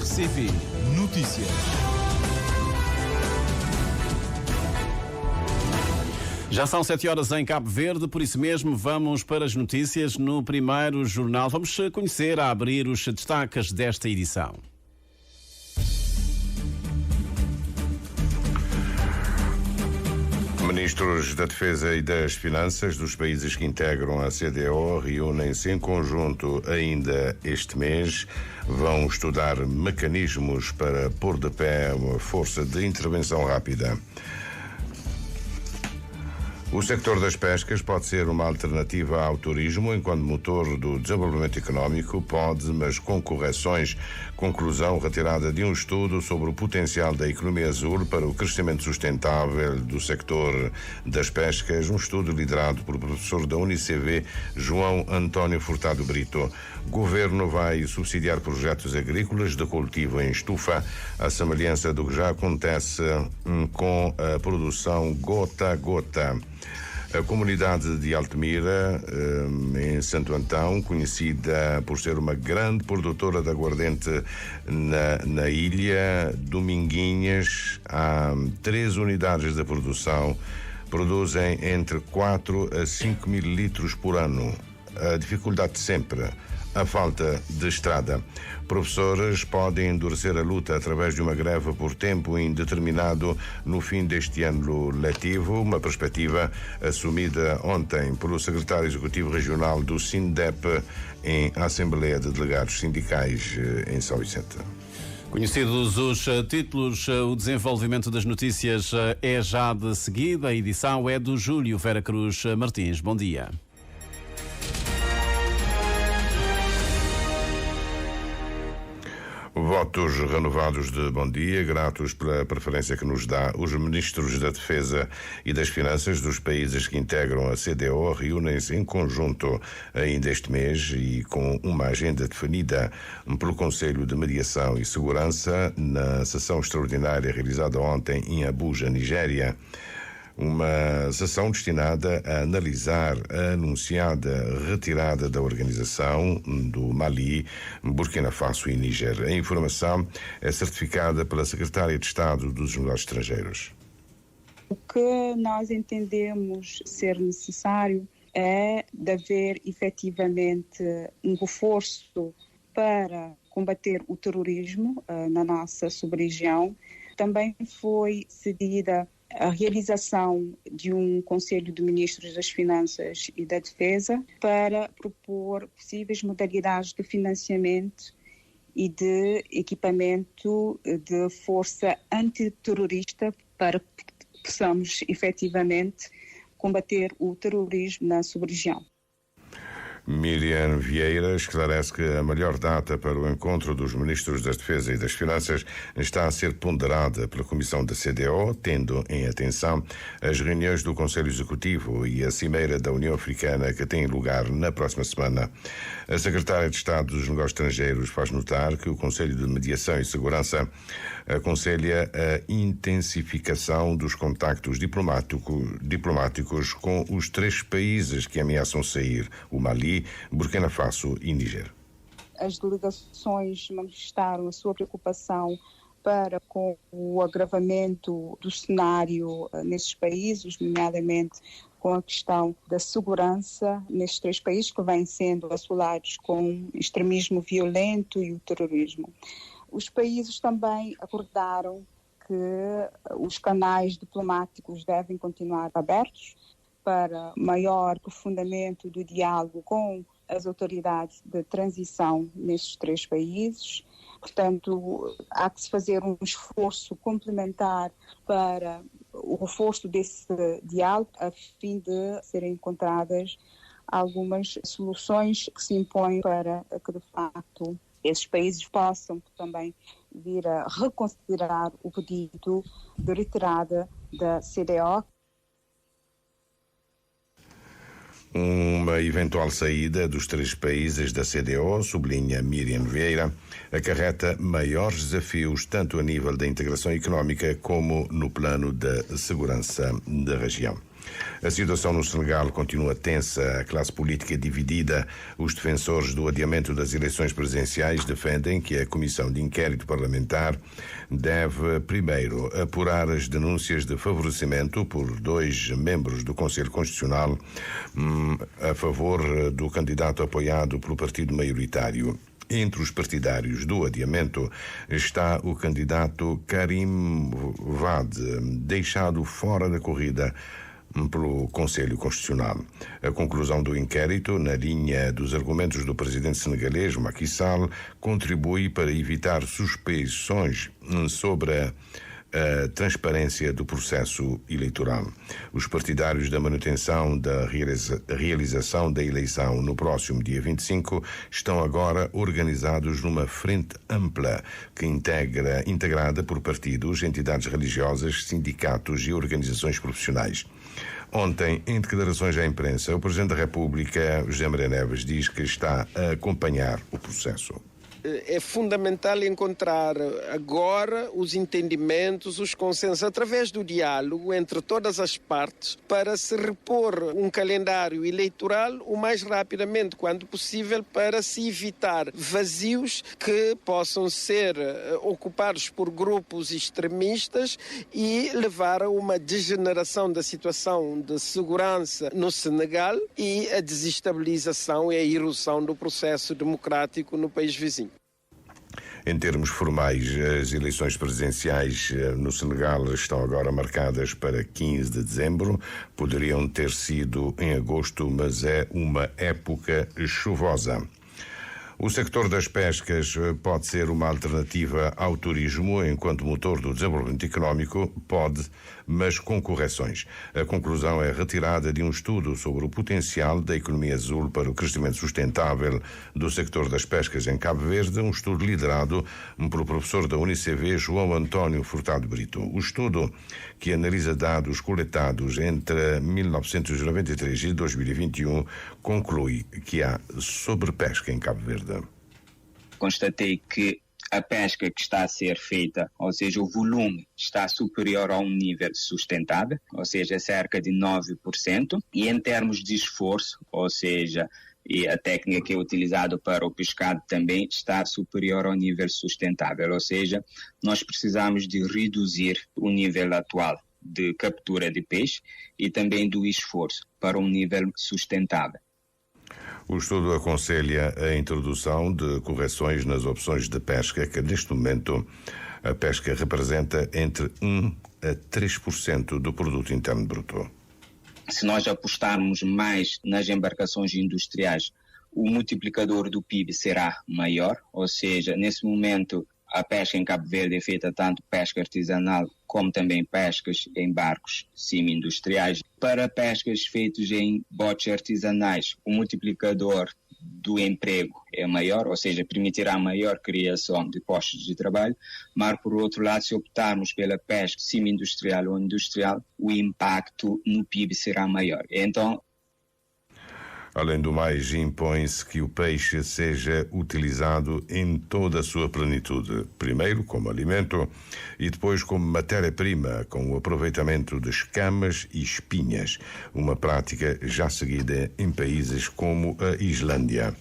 RCP Notícias. Já são 7 horas em Cabo Verde, por isso mesmo vamos para as notícias no primeiro jornal. Vamos conhecer a abrir os destaques desta edição. Ministros da Defesa e das Finanças dos países que integram a CDO reúnem-se em conjunto ainda este mês. Vão estudar mecanismos para pôr de pé uma força de intervenção rápida. O sector das pescas pode ser uma alternativa ao turismo enquanto motor do desenvolvimento económico, pode, mas com correções. Conclusão retirada de um estudo sobre o potencial da economia azul para o crescimento sustentável do sector das pescas, um estudo liderado por professor da UniCV, João António Furtado Brito. O governo vai subsidiar projetos agrícolas de cultivo em estufa, à semelhança do que já acontece com a produção gota a gota. A comunidade de Altemira, em Santo Antão, conhecida por ser uma grande produtora de aguardente na ilha, Dominguinhas, há 3 unidades de produção, produzem entre 4 a 5 mil litros por ano. A dificuldade sempre, a falta de estrada. Professores podem endurecer a luta através de uma greve por tempo indeterminado no fim deste ano letivo, uma perspectiva assumida ontem pelo secretário executivo regional do SINDEP em Assembleia de Delegados Sindicais em São Vicente. Conhecidos os títulos, o desenvolvimento das notícias é já de seguida. A edição é do Júlio Vera Cruz Martins. Bom dia. Votos renovados de bom dia, gratos pela preferência que nos dá. Os ministros da Defesa e das Finanças dos países que integram a CDO reúnem-se em conjunto ainda este mês e com uma agenda definida pelo Conselho de Mediação e Segurança na sessão extraordinária realizada ontem em Abuja, Nigéria. Uma sessão destinada a analisar a anunciada retirada da organização do Mali, Burkina Faso e Níger. A informação é certificada pela Secretária de Estado dos Negócios Estrangeiros. O que nós entendemos ser necessário é de haver efetivamente um reforço para combater o terrorismo na nossa sub-região. Também foi cedida a realização de um Conselho de Ministros das Finanças e da Defesa para propor possíveis modalidades de financiamento e de equipamento de força antiterrorista para que possamos efetivamente combater o terrorismo na sub-região. Miriam Vieira esclarece que a melhor data para o encontro dos ministros da Defesa e das Finanças está a ser ponderada pela Comissão da CDO, tendo em atenção as reuniões do Conselho Executivo e a Cimeira da União Africana que tem lugar na próxima semana. A Secretária de Estado dos Negócios Estrangeiros faz notar que o Conselho de Mediação e Segurança aconselha a intensificação dos contactos diplomáticos com os 3 países que ameaçam sair, o Mali, Burkina Faso e Níger. As delegações manifestaram a sua preocupação com o agravamento do cenário nesses países, nomeadamente com a questão da segurança nesses 3 países que vêm sendo assolados com extremismo violento e o terrorismo. Os países também acordaram que os canais diplomáticos devem continuar abertos para maior aprofundamento do diálogo com as autoridades de transição nesses 3 países. Portanto, há que se fazer um esforço complementar para o reforço desse diálogo, a fim de serem encontradas algumas soluções que se impõem para que, de facto, esses países possam também vir a reconsiderar o pedido de retirada da CDO. Uma eventual saída dos 3 países da CDO, sublinha Miriam Vieira, acarreta maiores desafios tanto a nível da integração económica como no plano da segurança da região. A situação no Senegal continua tensa, a classe política é dividida. Os defensores do adiamento das eleições presidenciais defendem que a comissão de inquérito parlamentar deve primeiro apurar as denúncias de favorecimento por 2 membros do Conselho Constitucional a favor do candidato apoiado pelo partido maioritário. Entre os partidários do adiamento está o candidato Karim Wade, deixado fora da corrida pelo Conselho Constitucional. A conclusão do inquérito, na linha dos argumentos do presidente senegalês Macky Sall, contribui para evitar suspeições sobre a transparência do processo eleitoral. Os partidários da manutenção da realização da eleição no próximo dia 25 estão agora organizados numa frente ampla que integrada por partidos, entidades religiosas, sindicatos e organizações profissionais. Ontem, em declarações à imprensa, o Presidente da República, José Maria Neves, diz que está a acompanhar o processo. É fundamental encontrar agora os entendimentos, os consensos, através do diálogo entre todas as partes, para se repor um calendário eleitoral o mais rapidamente quanto possível, para se evitar vazios que possam ser ocupados por grupos extremistas e levar a uma degeneração da situação de segurança no Senegal e a desestabilização e a erosão do processo democrático no país vizinho. Em termos formais, as eleições presidenciais no Senegal estão agora marcadas para 15 de dezembro. Poderiam ter sido em agosto, mas é uma época chuvosa. O sector das pescas pode ser uma alternativa ao turismo enquanto motor do desenvolvimento económico? Pode, mas com correções. A conclusão é retirada de um estudo sobre o potencial da economia azul para o crescimento sustentável do sector das pescas em Cabo Verde, um estudo liderado pelo professor da UNICV, João António Furtado Brito. O estudo, que analisa dados coletados entre 1993 e 2021, conclui que há sobrepesca em Cabo Verde. Constatei que a pesca que está a ser feita, ou seja, o volume está superior a um nível sustentável, ou seja, cerca de 9%, e em termos de esforço, ou seja, e a técnica que é utilizada para o pescado também está superior ao nível sustentável, ou seja, nós precisamos de reduzir o nível atual de captura de peixe e também do esforço para um nível sustentável. O estudo aconselha a introdução de correções nas opções de pesca, que neste momento a pesca representa entre 1 a 3% do produto interno bruto. Se nós apostarmos mais nas embarcações industriais, o multiplicador do PIB será maior, ou seja, nesse momento a pesca em Cabo Verde é feita tanto pesca artesanal como também pescas em barcos semi-industriais. Para pescas feitas em botes artesanais, o multiplicador do emprego é maior, ou seja, permitirá maior criação de postos de trabalho, mas por outro lado, se optarmos pela pesca semi-industrial ou industrial, o impacto no PIB será maior. Então, além do mais, impõe-se que o peixe seja utilizado em toda a sua plenitude, primeiro como alimento e depois como matéria-prima, com o aproveitamento de escamas e espinhas, uma prática já seguida em países como a Islândia.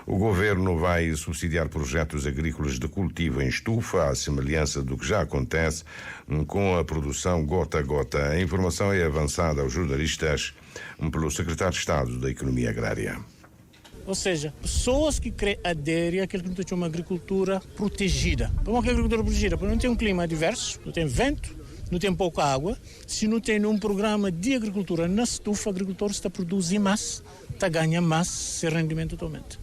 O governo vai subsidiar projetos agrícolas de cultivo em estufa, à semelhança do que já acontece com a produção gota a gota. A informação é avançada aos jornalistas pelo secretário de Estado da Economia Agrária. Ou seja, pessoas que querem aderir àquilo que a gente chama de agricultura protegida. Como é que é agricultura protegida? Porque não tem um clima adverso, não tem vento, não tem pouca água. Se não tem um programa de agricultura na estufa, o agricultor está a produzir mais, está a ganhar mais seu rendimento totalmente.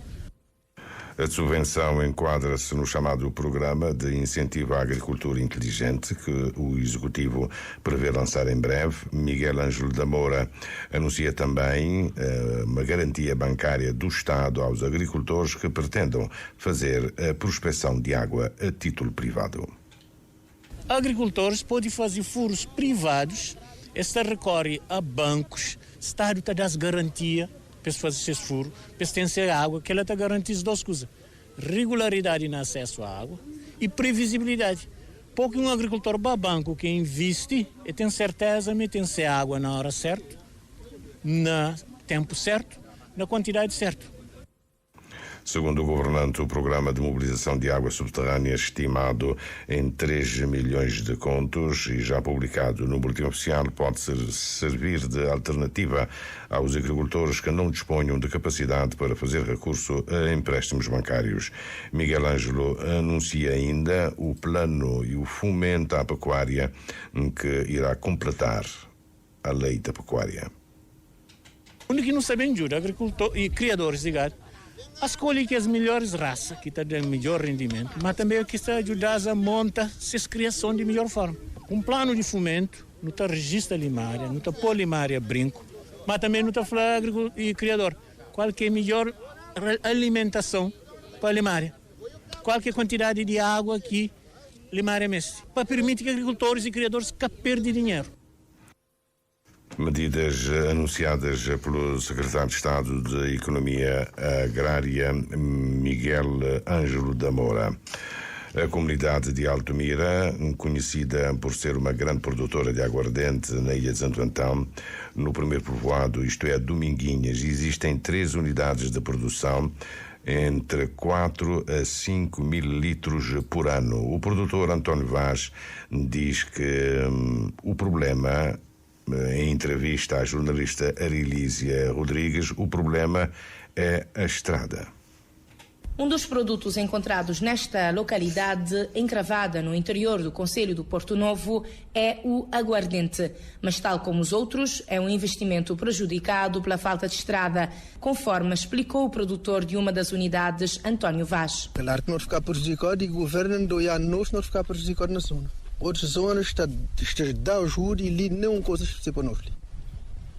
A subvenção enquadra-se no chamado Programa de Incentivo à Agricultura Inteligente, que o Executivo prevê lançar em breve. Miguel Ângelo da Moura anuncia também uma garantia bancária do Estado aos agricultores que pretendam fazer a prospecção de água a título privado. Agricultores podem fazer furos privados, esta recorre a bancos, o Estado está dando garantia para fazer esse furo, para ter água, que ela está garantindo duas coisas: regularidade no acesso à água e previsibilidade. Porque um agricultor babanco que investe e tem certeza de meter água na hora certa, no tempo certo, na quantidade certa. Segundo o governante, o programa de mobilização de água subterrânea estimado em 3 milhões de contos e já publicado no boletim oficial pode servir de alternativa aos agricultores que não disponham de capacidade para fazer recurso a empréstimos bancários. Miguel Ângelo anuncia ainda o plano e o fomento à pecuária que irá completar a lei da pecuária. O que não sabem ajuda, agricultores e criadores de gado, a escolher que as melhores raças, que estão dando melhor rendimento, mas também que está ajudando a montar essas criações de melhor forma. Um plano de fomento, não está registro limária, não está polimária brinco, mas também não está falar agricultor e criador. Qual que é a melhor alimentação para a limária? Qual que é a quantidade de água que a limária mete? Para permitir que agricultores e criadores não percam dinheiro. Medidas anunciadas pelo secretário de Estado de Economia Agrária, Miguel Ângelo da Moura. A comunidade de Altomira, conhecida por ser uma grande produtora de aguardente na ilha de Santo Antão, no primeiro povoado, isto é, Dominguinhas, existem 3 unidades de produção entre 4 a 5 mil litros por ano. O produtor António Vaz diz que o problema, em entrevista à jornalista Arilísia Rodrigues, o problema é a estrada. Um dos produtos encontrados nesta localidade, encravada no interior do concelho do Porto Novo, é o aguardente. Mas, tal como os outros, é um investimento prejudicado pela falta de estrada, conforme explicou o produtor de uma das unidades, António Vaz. Claro que não ficar prejudicado e o governo do IANOS não ficar prejudicado na zona. Outras zonas dá ajuda e ali não coisas que se para nós.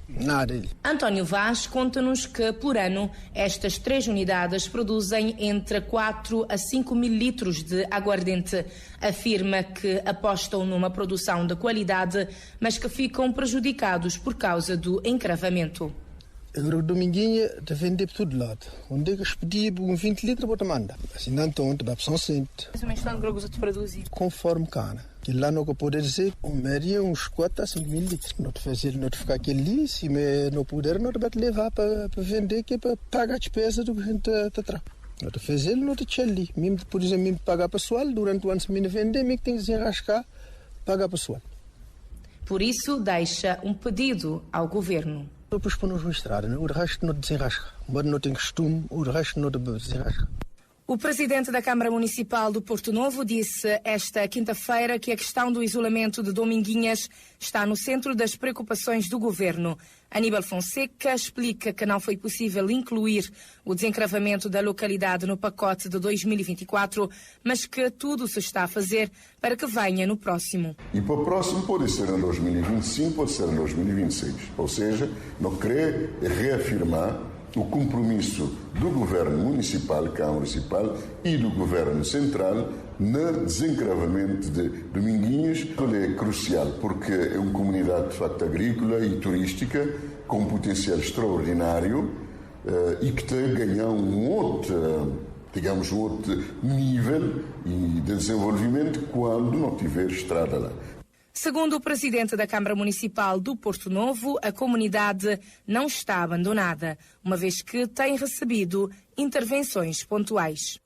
Nada. António Vaz conta-nos que, por ano, estas 3 unidades produzem entre 4 a 5 mil litros de aguardente. Afirma que apostam numa produção de qualidade, mas que ficam prejudicados por causa do encravamento. Agora o Dominguinha te vende por todo lado. Onde é que se pedia 20 litros para te mandar? Assim não tanto, vai para São Cento. Mas o mestrado grosso te produz? Conforme cana. Que lá não pode dizer, o média uns 4 a 5 mil litros. Não te fazer, não te ficar aquele ali, se não puder, não te vai te levar para vender, que é para pagar a despesa do que a gente te traz. Não te fazer, não te tchê ali. Por exemplo, mesmo pagar pessoal, durante o ano se me vender, me tem que desenrascar, pagar pessoal. Por isso, deixa um pedido ao governo. Depois põe-nos na estrada, né? O resto não desenrasca. Mas não tem costume, o resto não desenrasca. O presidente da Câmara Municipal do Porto Novo disse esta quinta-feira que a questão do isolamento de Dominguinhas está no centro das preocupações do governo. Aníbal Fonseca explica que não foi possível incluir o desencravamento da localidade no pacote de 2024, mas que tudo se está a fazer para que venha no próximo. E para o próximo pode ser em 2025, pode ser em 2026. Ou seja, não querer reafirmar o compromisso do governo municipal, Câmara Municipal, e do governo central no desencravamento de Dominguinhas. Ele é crucial porque é uma comunidade de facto agrícola e turística com um potencial extraordinário e que tem a ganhar um outro nível de desenvolvimento quando não tiver estrada lá. Segundo o presidente da Câmara Municipal do Porto Novo, a comunidade não está abandonada, uma vez que tem recebido intervenções pontuais.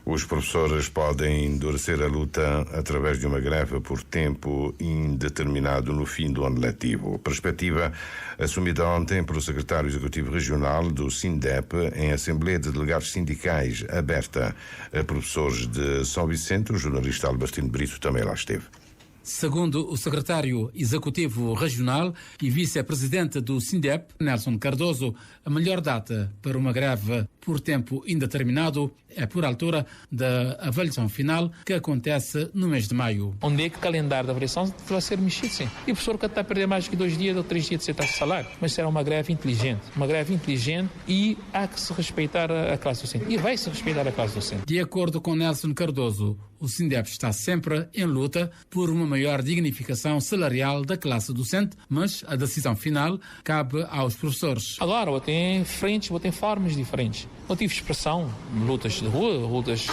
Os professores podem endurecer a luta através de uma greve por tempo indeterminado no fim do ano letivo. Perspectiva assumida ontem pelo secretário executivo regional do SINDEP em Assembleia de Delegados Sindicais aberta a professores de São Vicente. O jornalista Albertino Brito também lá esteve. Segundo o secretário executivo regional e vice-presidente do SINDEP, Nelson Cardoso, a melhor data para uma greve por tempo indeterminado é por altura da avaliação final, que acontece no mês de maio. Onde é que o calendário da avaliação vai ser mexido, sim. E o professor que está a perder mais que 2 dias ou 3 dias de ser salário. Mas será uma greve inteligente. Uma greve inteligente e há que se respeitar a classe docente. E vai-se respeitar a classe docente. De acordo com Nelson Cardoso, o SINDEP está sempre em luta por uma maior dignificação salarial da classe docente, mas a decisão final cabe aos professores. Agora, tem frentes, tem formas diferentes. Eu tive expressão, lutas de rua, lutas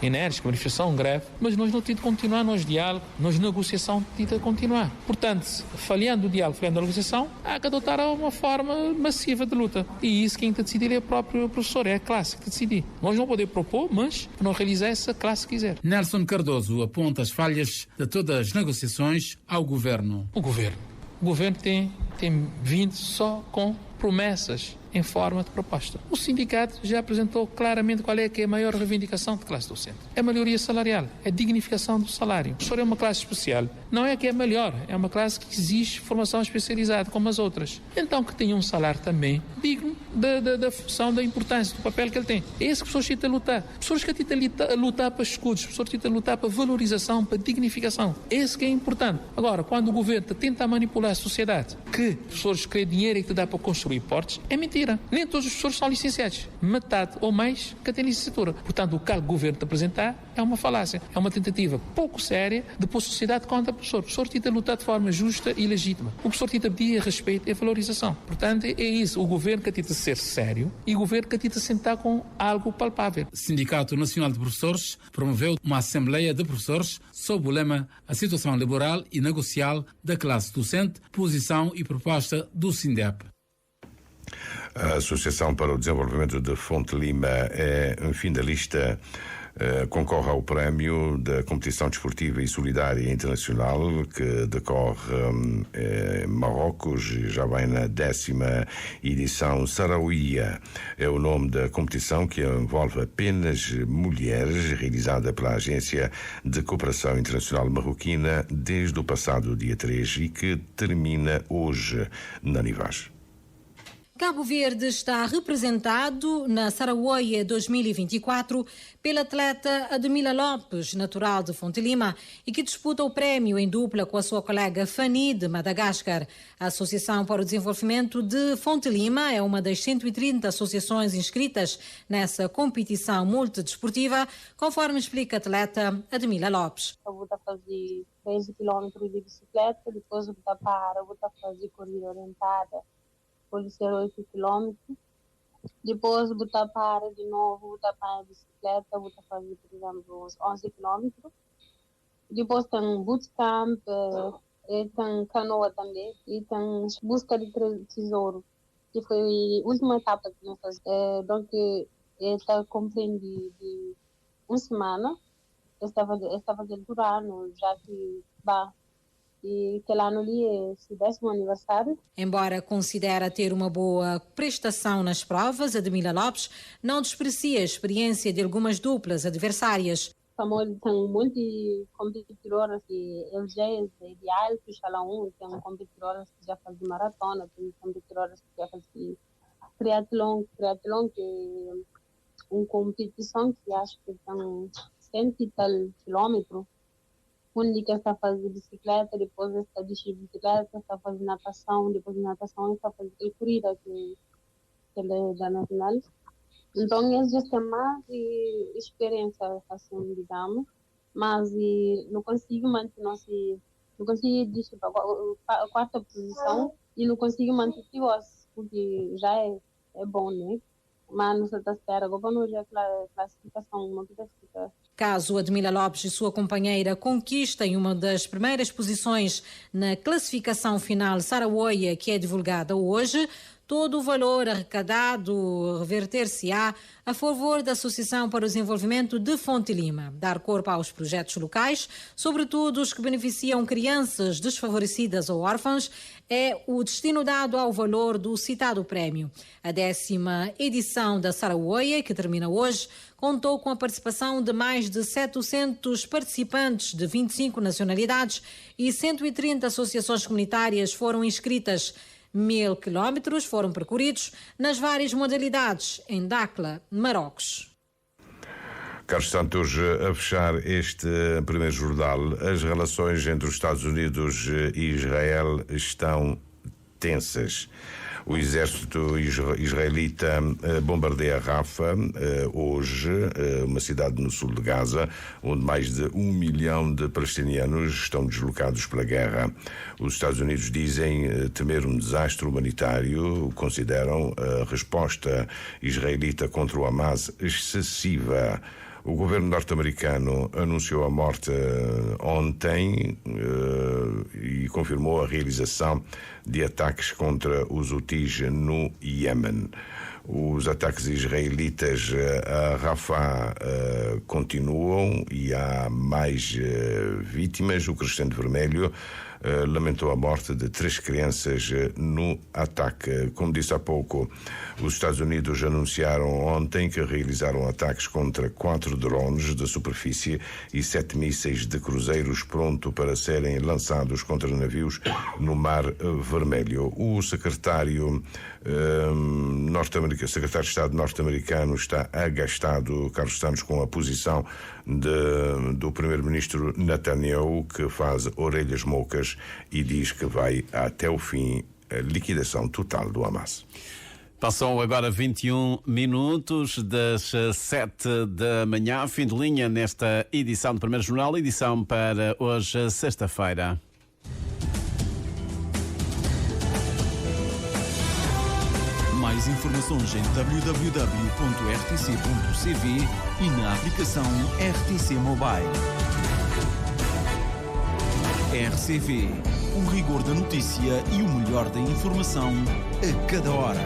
enérgica, manifestação, greve, mas nós não temos de continuar nos diálogos, nas negociações, temos de continuar. Portanto, falhando o diálogo, falhando a negociação, há que adotar uma forma massiva de luta. E isso quem tem de decidir é o próprio professor, é a classe que tem de decidir. Nós não podemos propor, mas não realizar essa classe quiser. Nelson Cardoso aponta as falhas de todas as negociações ao governo. O governo tem vindo só com promessas em forma de proposta. O sindicato já apresentou claramente qual é que é a maior reivindicação da classe docente. É a melhoria salarial, é a dignificação do salário. O professor é uma classe especial. Não é que é melhor, é uma classe que exige formação especializada como as outras. Então que tenha um salário também digno da função, da importância, do papel que ele tem. É esse que o professor tenta lutar. Professores que tenta lutar para escudos, professores que tenta lutar para valorização, para dignificação. Esse que é importante. Agora, quando o governo tenta manipular a sociedade, que professores querem dinheiro e que te dá para construir portos, é mentira. Nem todos os professores são licenciados. Metade ou mais que têm licenciatura. Portanto, o que o governo te apresentar é uma falácia. É uma tentativa pouco séria de pôr a sociedade contra o professor. O professor tenta lutar de forma justa e legítima. O professor tenta pedir respeito e valorização. Portanto, é isso. O governo que tenta ser sério e o governo que tenta sentar com algo palpável. O Sindicato Nacional de Professores promoveu uma Assembleia de Professores sob o lema A Situação Laboral e Negocial da Classe Docente, Posição e Proposta do SINDEP. A Associação para o Desenvolvimento de Fonte Lima é um finalista, concorre ao prémio da Competição Desportiva e Solidária Internacional que decorre em Marrocos, já vai na 10ª edição. Saraouia é o nome da competição, que envolve apenas mulheres, realizada pela Agência de Cooperação Internacional Marroquina desde o passado dia 3 e que termina hoje na Nivaz. Cabo Verde está representado na Saraouia 2024 pela atleta Admila Lopes, natural de Fonte Lima, e que disputa o prémio em dupla com a sua colega Fanny, de Madagascar. A Associação para o Desenvolvimento de Fonte Lima é uma das 130 associações inscritas nessa competição multidesportiva, conforme explica a atleta Admila Lopes. Eu vou fazer 13 km de bicicleta, depois vou fazer corrida orientada, pode ser 8 km. Depois vou para de novo, vou para a bicicleta, vou fazer, por exemplo, uns 11 km. Depois tem bootcamp, e tem canoa também, e tem busca de tesouro, que foi a última etapa que nós fazemos. Então, está compreende de uma semana, estava dentro do ano, já que e aquele ano ali é o 10º aniversário. Embora considera ter uma boa prestação nas provas, Admila Lopes não desprecia a experiência de algumas duplas adversárias. Tem muitos competidores que eles já é ideal, que escalão 1, tem competidores que já fazem maratona, tem competidores que já fazem triatlon, que é uma competição que acho que tem 100 e tal quilômetros. Onde que está fazendo bicicleta, depois está de bicicleta, está fazendo natação, depois de natação está fazendo corrida, que é da nacional. Então, eles já têm mais experiência, assim, digamos, mas não consigo manter, não consigo deixar a quarta posição e não consigo manter porque já é bom, né? Mas não se está espera, agora não já classificação, uma classificação. Caso Admila Lopes e sua companheira conquistem uma das primeiras posições na classificação final Saraouia, que é divulgada hoje, todo o valor arrecadado reverter-se-á a favor da Associação para o Desenvolvimento de Fonte Lima, dar corpo aos projetos locais, sobretudo os que beneficiam crianças desfavorecidas ou órfãs, é o destino dado ao valor do citado prémio. A 10ª edição da Saraouia, que termina hoje, contou com a participação de mais de 700 participantes de 25 nacionalidades e 130 associações comunitárias foram inscritas. 1000 quilómetros foram percorridos nas várias modalidades em Dakhla, Marrocos. Carlos Santos, a fechar este primeiro jornal, as relações entre os Estados Unidos e Israel estão tensas. O exército israelita bombardeia Rafah hoje, uma cidade no sul de Gaza, onde mais de 1 milhão de palestinianos estão deslocados pela guerra. Os Estados Unidos dizem temer um desastre humanitário, consideram a resposta israelita contra o Hamas excessiva. O governo norte-americano anunciou a morte ontem e confirmou a realização de ataques contra os Houthis no Iêmen. Os ataques israelitas a Rafah continuam e há mais vítimas. O Crescente Vermelho lamentou a morte de 3 crianças no ataque. Como disse há pouco, os Estados Unidos anunciaram ontem que realizaram ataques contra 4 drones de superfície e 7 mísseis de cruzeiros pronto para serem lançados contra navios no Mar Vermelho. O secretário de Estado norte-americano está agastado, Carlos Santos, com a posição do primeiro-ministro Netanyahu, que faz orelhas moucas e diz que vai até o fim a liquidação total do Hamas. Passam agora 21 minutos das 7 da manhã, fim de linha nesta edição do Primeiro Jornal, edição para hoje, sexta-feira. Mais informações em www.rtc.cv e na aplicação RTC Mobile. RCV, o rigor da notícia e o melhor da informação a cada hora.